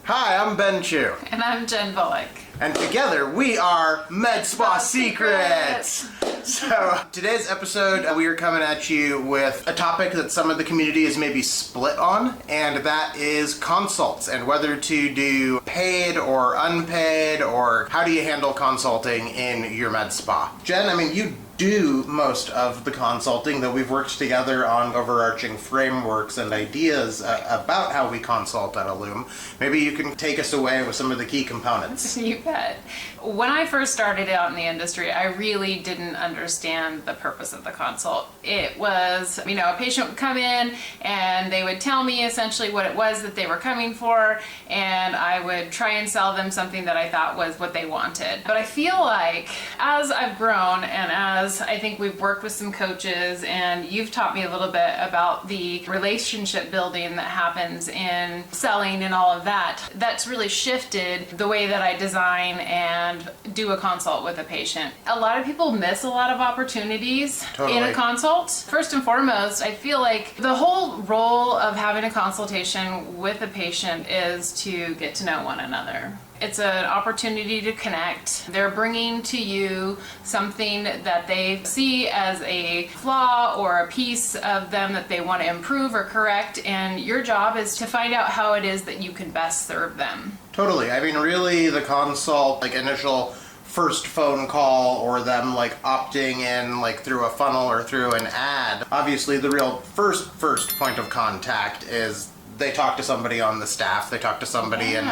Hi, I'm Ben Chu. And I'm Jen Bullock. And together we are Medspa Secrets! So, today's episode, we are coming at you with a topic that some of the community is maybe split on, and that is consults, and whether to do paid or unpaid, or how do you handle consulting in your med spa. Jen, I mean, you do most of the consulting, though we've worked together on overarching frameworks and ideas about how we consult at Illume. Maybe you can take us away with some of the key components. You bet. When I first started out in the industry, I really didn't understand the purpose of the consult. It was, a patient would come in and they would tell me essentially what it was that they were coming for, and I would try and sell them something that I thought was what they wanted. But I feel like as I've grown and as I think we've worked with some coaches, and you've taught me a little bit about the relationship building that happens in selling and all of that, that's really shifted the way that I design and do a consult with a patient. A lot of people miss a lot of opportunities in a consult. First and foremost, I feel like the whole role of having a consultation with a patient is to get to know one another. It's an opportunity to connect. They're bringing to you something that they see as a flaw or a piece of them that they want to improve or correct, and your job is to find out how it is that you can best serve them. Totally. I mean, really, the consult, initial first phone call or them opting in through a funnel or through an ad. Obviously, the real first point of contact is they talk to somebody on the staff, they talk to somebody in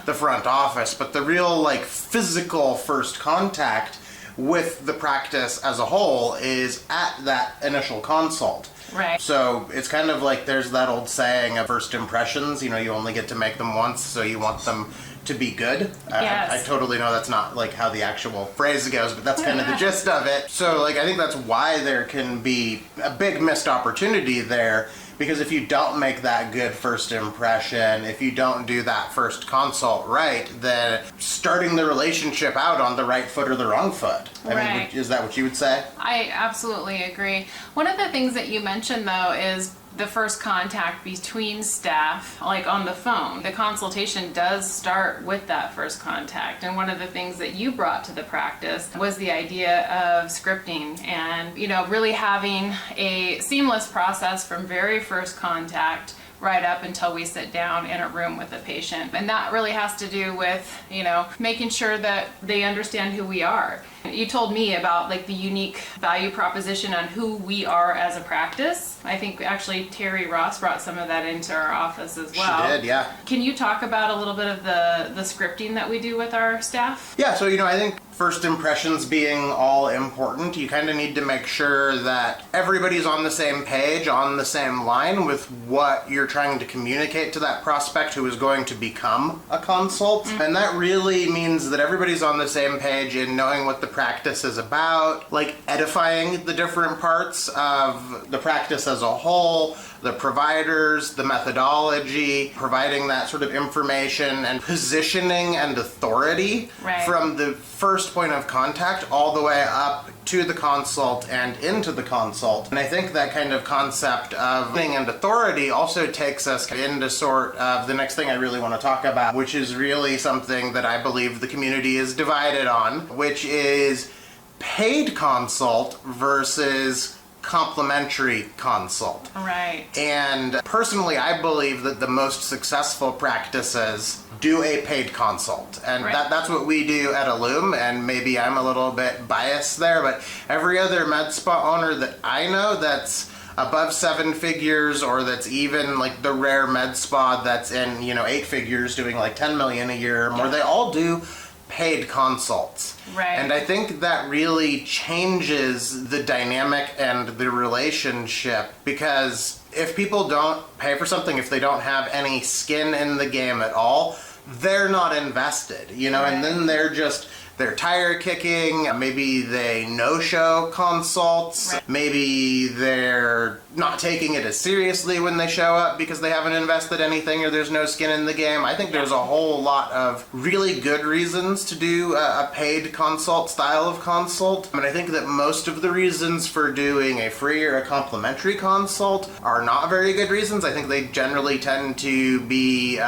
the front office, but the real physical first contact with the practice as a whole is at that initial consult. Right. So it's kind of like there's that old saying of first impressions, you only get to make them once, so you want them to be good. Yes. I totally know that's not how the actual phrase goes, but that's kind of the gist of it. So I think that's why there can be a big missed opportunity there, because if you don't make that good first impression, if you don't do that first consult right, then starting the relationship out on the right foot or the wrong foot. I mean, is that what you would say? I absolutely agree. One of the things that you mentioned, though, is the first contact between staff, on the phone. The consultation does start with that first contact. And one of the things that you brought to the practice was the idea of scripting and, really having a seamless process from very first contact right up until we sit down in a room with a patient. And that really has to do with, making sure that they understand who we are. You told me about the unique value proposition on who we are as a practice. I think actually Terry Ross brought some of that into our office as well. She did, yeah. Can you talk about a little bit of the scripting that we do with our staff? Yeah, so I think first impressions being all important, you kind of need to make sure that everybody's on the same page, on the same line with what you're trying to communicate to that prospect who is going to become a consult. Mm-hmm. And that really means that everybody's on the same page in knowing what the practice is about, edifying the different parts of the practice as a whole, the providers, the methodology, providing that sort of information and positioning and authority from the first point of contact all the way up to the consult and into the consult. And I think that kind of concept of being and authority also takes us into sort of the next thing I really want to talk about, which is really something that I believe the community is divided on, which is paid consult versus complimentary consult. Right. And personally, I believe that the most successful practices do a paid consult. And that's what we do at Illume, and maybe I'm a little bit biased there, but every other med spa owner that I know that's above 7 figures, or that's even the rare med spa that's in 8 figures doing 10 million a year or more, they all do paid consults. Right. And I think that really changes the dynamic and the relationship, because if people don't pay for something, if they don't have any skin in the game at all, they're not invested, and then they're tire kicking, maybe they no-show consults, maybe they're not taking it as seriously when they show up because they haven't invested anything or there's no skin in the game. I think there's a whole lot of really good reasons to do a paid consult style of consult. And I think that most of the reasons for doing a free or a complimentary consult are not very good reasons. I think they generally tend to be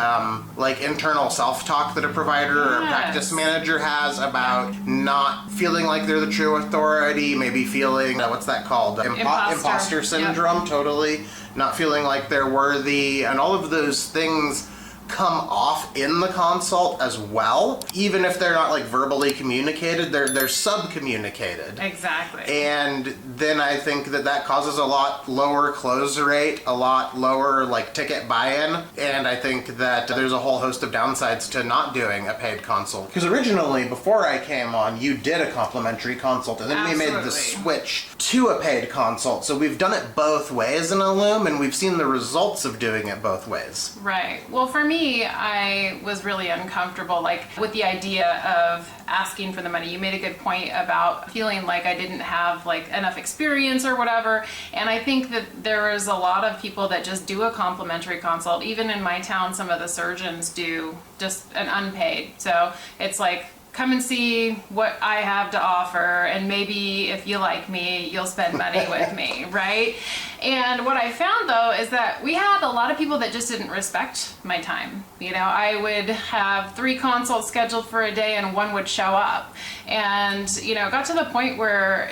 like internal self-talk that a provider or a practice manager has about not feeling like they're the true authority, maybe feeling, what's that called? Imposter syndrome. Totally not feeling like they're worthy, and all of those things come off in the consult as well. Even if they're not like verbally communicated, they're sub-communicated. Exactly. And then I think that causes a lot lower close rate, a lot lower like ticket buy-in, and I think that there's a whole host of downsides to not doing a paid consult. Because originally, before I came on, you did a complimentary consult, and then we made the switch to a paid consult. So we've done it both ways in Illume, and we've seen the results of doing it both ways. Right. Well, for me, I was really uncomfortable, like, with the idea of asking for the money. You made a good point about feeling like I didn't have like enough experience or whatever. And I think that there is a lot of people that just do a complimentary consult. Even in my town, some of the surgeons do just an unpaid. So it's like, come and see what I have to offer, and maybe if you like me, you'll spend money with me, right? And what I found though is that we had a lot of people that just didn't respect my time. You know, I would have 3 consults scheduled for a day and 1 would show up. And, you know, it got to the point where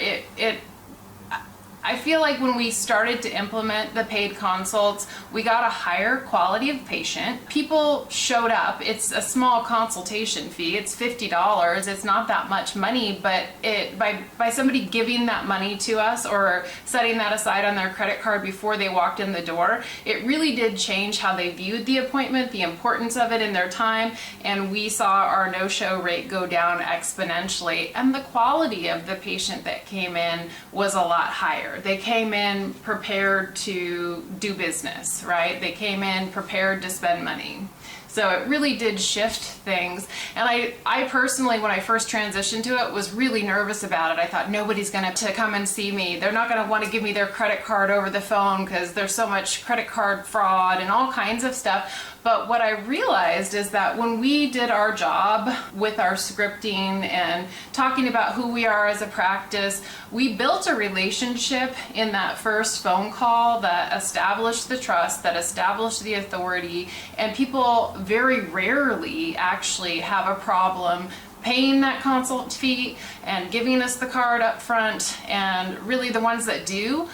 I feel like when we started to implement the paid consults, we got a higher quality of patient. People showed up. It's a small consultation fee. It's $50. It's not that much money, but by somebody giving that money to us or setting that aside on their credit card before they walked in the door, it really did change how they viewed the appointment, the importance of it in their time, and we saw our no-show rate go down exponentially, and the quality of the patient that came in was a lot higher. They came in prepared to do business, right? They came in prepared to spend money. So it really did shift things. And I personally, when I first transitioned to it, was really nervous about it. I thought nobody's going to come and see me. They're not going to want to give me their credit card over the phone because there's so much credit card fraud and all kinds of stuff. But what I realized is that when we did our job with our scripting and talking about who we are as a practice, we built a relationship in that first phone call that established the trust, that established the authority, and people very rarely actually have a problem paying that consult fee and giving us the card up front. And really the ones that do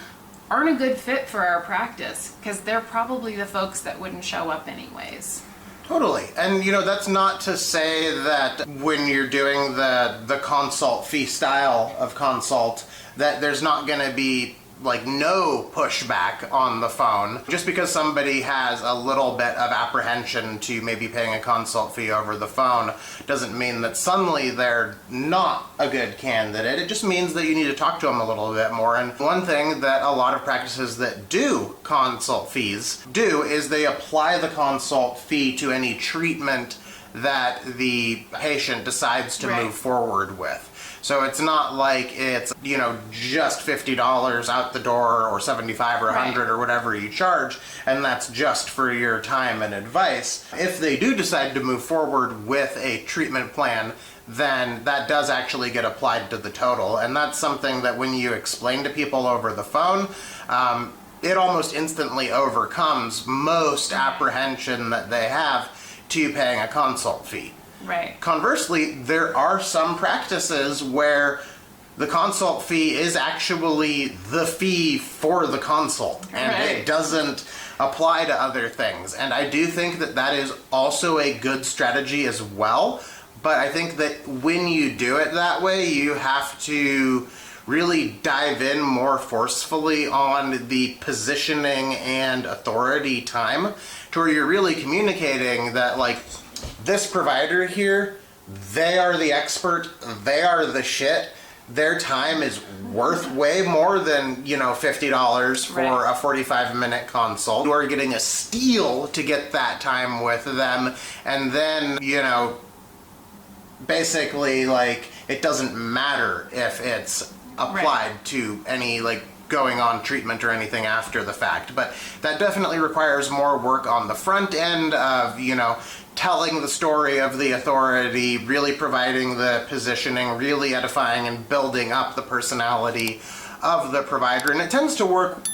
aren't a good fit for our practice because they're probably the folks that wouldn't show up anyways. Totally. And you know, that's not to say that when you're doing the consult fee style of consult that there's not going to be like no pushback on the phone. Just because somebody has a little bit of apprehension to maybe paying a consult fee over the phone doesn't mean that suddenly they're not a good candidate. It just means that you need to talk to them a little bit more. And one thing that a lot of practices that do consult fees do is they apply the consult fee to any treatment that the patient decides to move forward with. So it's not like it's, you know, just $50 out the door or $75 or $100 or whatever you charge, and that's just for your time and advice. If they do decide to move forward with a treatment plan, then that does actually get applied to the total. And that's something that when you explain to people over the phone, it almost instantly overcomes most apprehension that they have to paying a consult fee. Right. Conversely, there are some practices where the consult fee is actually the fee for the consult, and it doesn't apply to other things. And I do think that that is also a good strategy as well, but I think that when you do it that way, you have to really dive in more forcefully on the positioning and authority time to where you're really communicating that, like, this provider here, they are the expert, they are the shit. Their time is worth way more than, you know, $50 for a 45-minute consult. You are getting a steal to get that time with them, and then, you know, basically, like, it doesn't matter if it's applied to any, like, going on treatment or anything after the fact. But that definitely requires more work on the front end of, telling the story of the authority, really providing the positioning, really edifying and building up the personality of the provider. And it tends to work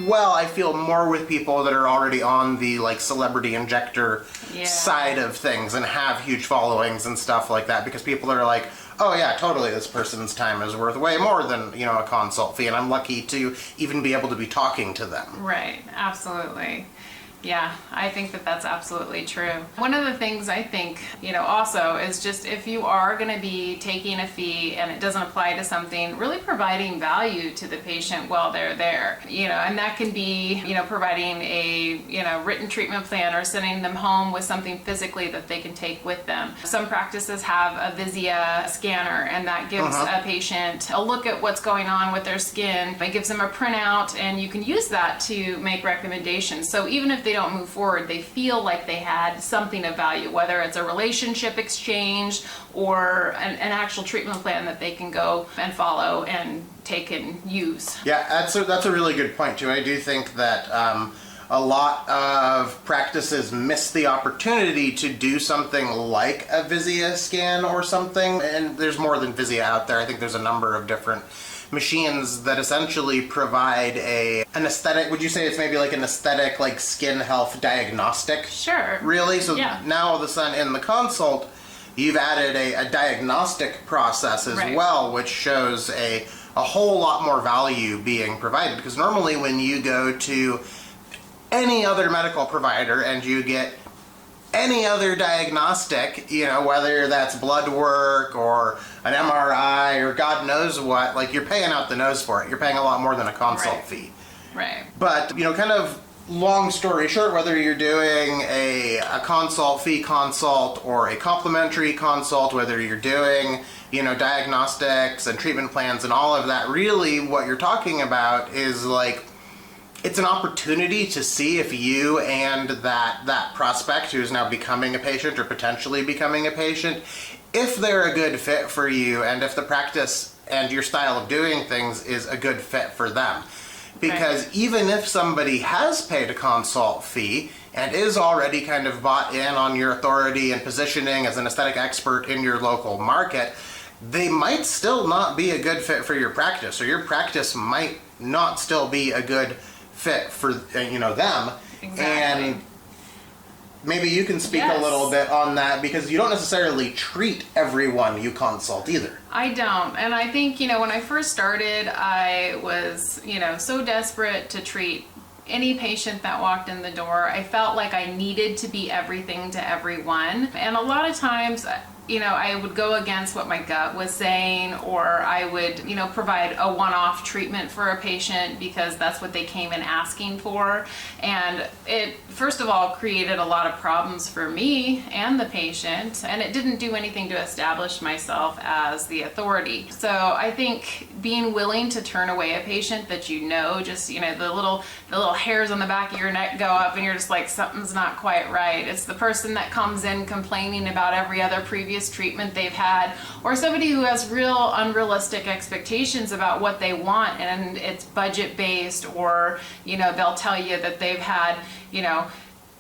well, I feel, more with people that are already on the celebrity injector side of things and have huge followings and stuff like that, because people are like, oh yeah, totally, this person's time is worth way more than, a consult fee, and I'm lucky to even be able to be talking to them. Right, absolutely. Yeah, I think that that's absolutely true. One of the things I think, also is just if you are going to be taking a fee and it doesn't apply to something, really providing value to the patient while they're there, and that can be, providing a, written treatment plan or sending them home with something physically that they can take with them. Some practices have a Visia scanner, and that gives a patient a look at what's going on with their skin. It gives them a printout, and you can use that to make recommendations. So even if they don't move forward, they feel like they had something of value, whether it's a relationship exchange or an actual treatment plan that they can go and follow and take and use. Yeah, that's a really good point too. I do think that a lot of practices miss the opportunity to do something like a Visia scan or something, and there's more than Visia out there. I think there's a number of different machines that essentially provide an aesthetic. Would you say it's maybe like an aesthetic, like skin health diagnostic? Sure. Really? So now all of a sudden in the consult, you've added a diagnostic process as well, which shows a whole lot more value being provided. Because normally when you go to any other medical provider and you get any other diagnostic, whether that's blood work or an MRI or God knows what, you're paying out the nose for it. You're paying a lot more than a consult fee. Right. But, kind of long story short, whether you're doing a consult fee consult or a complimentary consult, whether you're doing, diagnostics and treatment plans and all of that, really what you're talking about is it's an opportunity to see if you and that prospect who's now becoming a patient or potentially becoming a patient, if they're a good fit for you and if the practice and your style of doing things is a good fit for them. Because even if somebody has paid a consult fee and is already kind of bought in on your authority and positioning as an aesthetic expert in your local market, they might still not be a good fit for your practice, or your practice might not still be a good fit for them. Exactly. And maybe you can speak a little bit on that, because you don't necessarily treat everyone you consult either. I don't. And I think, when I first started, I was, so desperate to treat any patient that walked in the door. I felt like I needed to be everything to everyone. And a lot of times, I would go against what my gut was saying, or I would, provide a one-off treatment for a patient because that's what they came in asking for. And it, first of all, created a lot of problems for me and the patient, and it didn't do anything to establish myself as the authority. So I think being willing to turn away a patient that just, the little hairs on the back of your neck go up and you're just like, something's not quite right. It's the person that comes in complaining about every other previous treatment they've had, or somebody who has real unrealistic expectations about what they want, and it's budget based, or they'll tell you that they've had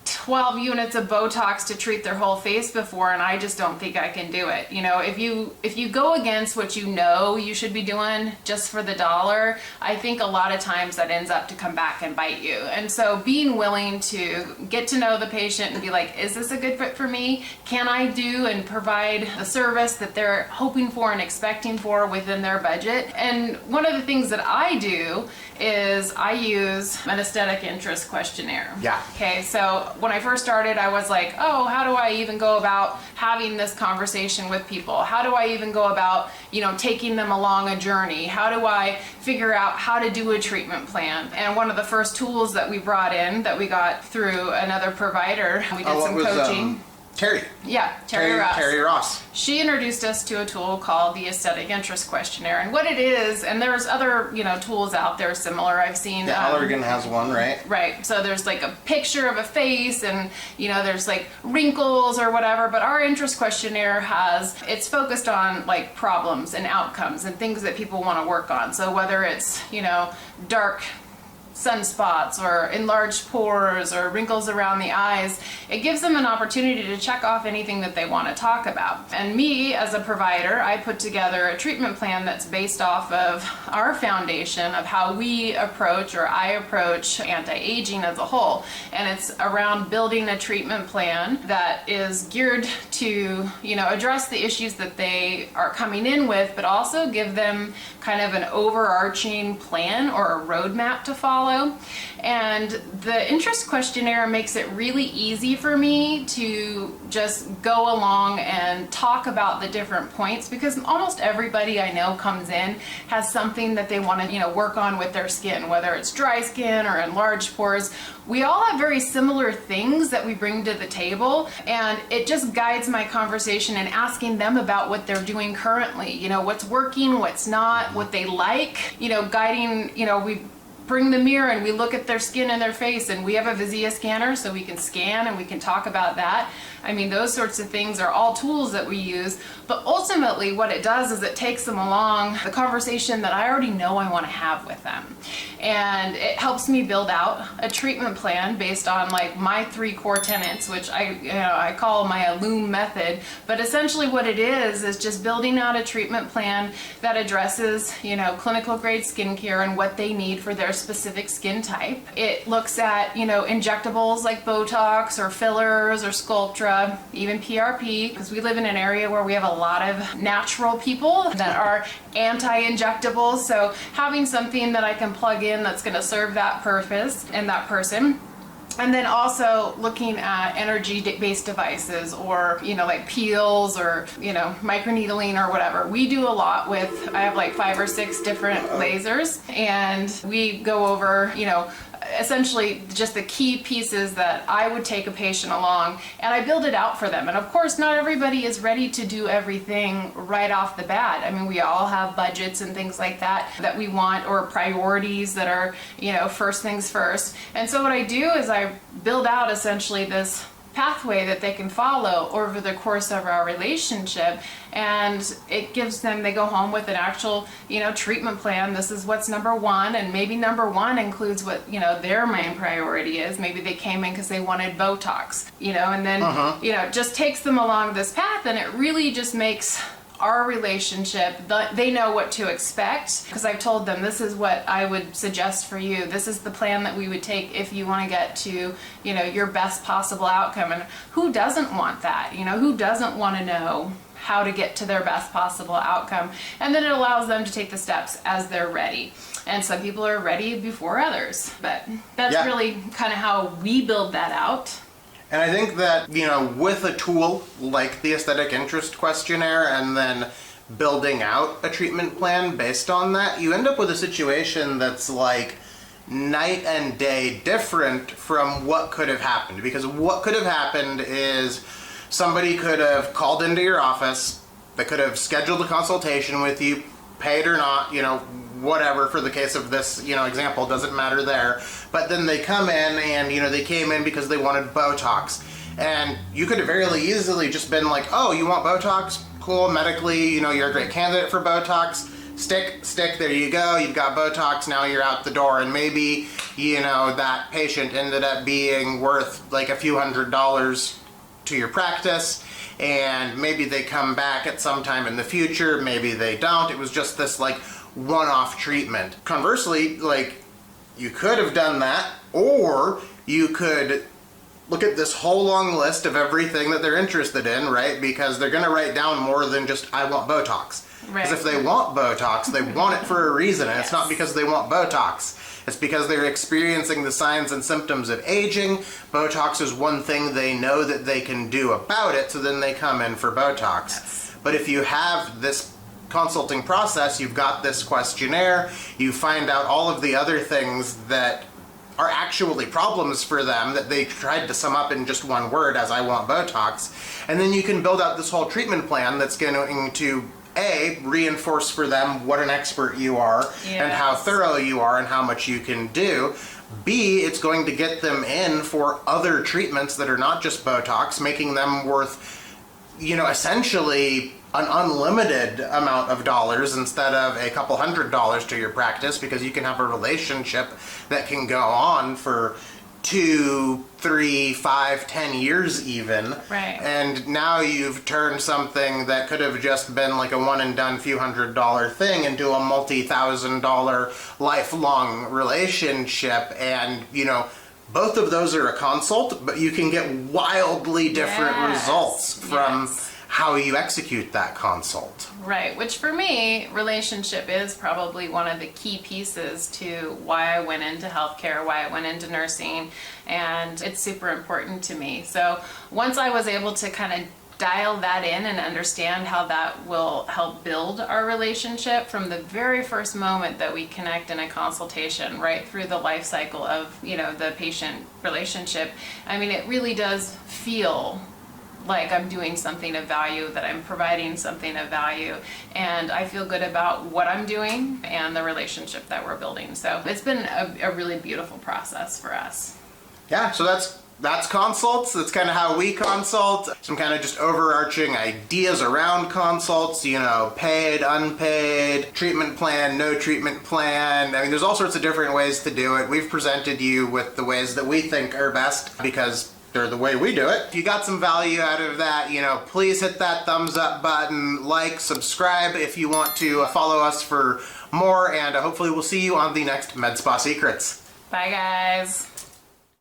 12 units of Botox to treat their whole face before, and I just don't think I can do it. If you go against what you should be doing just for the dollar, I think a lot of times that ends up to come back and bite you. And so being willing to get to know the patient and be like, is this a good fit for me? Can I do and provide the service that they're hoping for and expecting for within their budget? And one of the things that I do is I use an aesthetic interest questionnaire. Yeah. Okay, so when I first started, I was like, oh, how do I even go about having this conversation with people? How do I even go about, taking them along a journey? How do I figure out how to do a treatment plan? And one of the first tools that we brought in that we got through another provider, we did some coaching. Terry. Yeah, Terry Ross. Terry Ross. She introduced us to a tool called the Aesthetic Interest Questionnaire. And what it is, and there's other, tools out there similar. I've seen. Yeah, Allergan has one, right? Right. So there's like a picture of a face and, there's like wrinkles or whatever. But our interest questionnaire it's focused on like problems and outcomes and things that people want to work on. So whether it's, dark sunspots or enlarged pores or wrinkles around the eyes, it gives them an opportunity to check off anything that they want to talk about. And me, as a provider, I put together a treatment plan that's based off of our foundation of how we approach, or I approach, anti-aging as a whole. And it's around building a treatment plan that is geared to, address the issues that they are coming in with, but also give them kind of an overarching plan or a roadmap to follow. And the interest questionnaire makes it really easy for me to just go along and talk about the different points, because almost everybody I know comes in has something that they want to, work on with their skin, whether it's dry skin or enlarged pores. We all have very similar things that we bring to the table, and it just guides my conversation and asking them about what they're doing currently, what's working, what's not, what they like, guiding, we bring the mirror and we look at their skin and their face, and we have a Vizia scanner so we can scan and we can talk about that. I mean, those sorts of things are all tools that we use, but ultimately what it does is it takes them along the conversation that I already know I want to have with them. And it helps me build out a treatment plan based on like my 3 core tenets, which I call my Illume method. But essentially what it is just building out a treatment plan that addresses, clinical grade skincare and what they need for their specific skin type. It looks at, injectables like Botox or fillers or Sculptra, even PRP, because we live in an area where we have a lot of natural people that are anti-injectables. So having something that I can plug in that's going to serve that purpose and that person. And then also looking at energy-based devices, or, like peels or, microneedling or whatever. We do a lot with, I have like 5 or 6 different lasers, and we go over, essentially just the key pieces that I would take a patient along, and I build it out for them. And of course, not everybody is ready to do everything right off the bat. I mean, we all have budgets and things like that we want, or priorities that are, first things first. And so what I do is I build out essentially this pathway that they can follow over the course of our relationship, and it gives them, they go home with an actual, treatment plan. This is what's number 1, and maybe number 1 includes what, their main priority is. Maybe they came in because they wanted Botox, and then, just takes them along this path, and it really just makes our relationship, they know what to expect, because I've told them this is what I would suggest for you. This is the plan that we would take if you want to get to, your best possible outcome. And who doesn't want that? Who doesn't want to know how to get to their best possible outcome? And then it allows them to take the steps as they're ready. And some people are ready before others, but that's really kind of how we build that out. And I think that, with a tool like the Aesthetic Interest Questionnaire and then building out a treatment plan based on that, you end up with a situation that's like night and day different from what could have happened. Because what could have happened is somebody could have called into your office, they could have scheduled a consultation with you, paid or not, whatever, for the case of this, example, doesn't matter there. But then they come in and, they came in because they wanted Botox. And you could have very easily just been like, oh, you want Botox? Cool, medically, you're a great candidate for Botox. Stick, there you go, you've got Botox, now you're out the door. And maybe, that patient ended up being worth like a few $100s to your practice. And maybe they come back at some time in the future, maybe they don't. It was just this like one-off treatment. Conversely, like, you could have done that, or you could look at this whole long list of everything that they're interested in, right? Because they're gonna write down more than just, I want Botox. Because if they want Botox, they want it for a reason, and it's not because they want Botox. It's because they're experiencing the signs and symptoms of aging. Botox is one thing they know that they can do about it, so then they come in for Botox. Yes. But if you have this consulting process, you've got this questionnaire, you find out all of the other things that are actually problems for them that they tried to sum up in just one word as I want Botox. And then you can build out this whole treatment plan that's going to A, reinforce for them what an expert you are and how thorough you are and how much you can do. B, it's going to get them in for other treatments that are not just Botox, making them worth, essentially an unlimited amount of dollars instead of a couple $100 to your practice, because you can have a relationship that can go on for 2, 3, 5, 10 years even. Right. And now you've turned something that could have just been like a one and done few $100 thing into a multi-$1,000 lifelong relationship. And, both of those are a consult, but you can get wildly different results from how you execute that consult. Right, which for me, relationship is probably one of the key pieces to why I went into healthcare, why I went into nursing, and it's super important to me. So once I was able to kind of dial that in and understand how that will help build our relationship from the very first moment that we connect in a consultation right through the life cycle of, the patient relationship, it really does feel like I'm doing something of value, that I'm providing something of value, and I feel good about what I'm doing and the relationship that we're building. So it's been a really beautiful process for us. Yeah, so that's consults. That's kind of how we consult. Some kind of just overarching ideas around consults, paid, unpaid, treatment plan, no treatment plan. There's all sorts of different ways to do it. We've presented you with the ways that we think are best because they're the way we do it. If you got some value out of that, please hit that thumbs up button, like, subscribe if you want to follow us for more, and hopefully we'll see you on the next Med Spa Secrets. Bye, guys.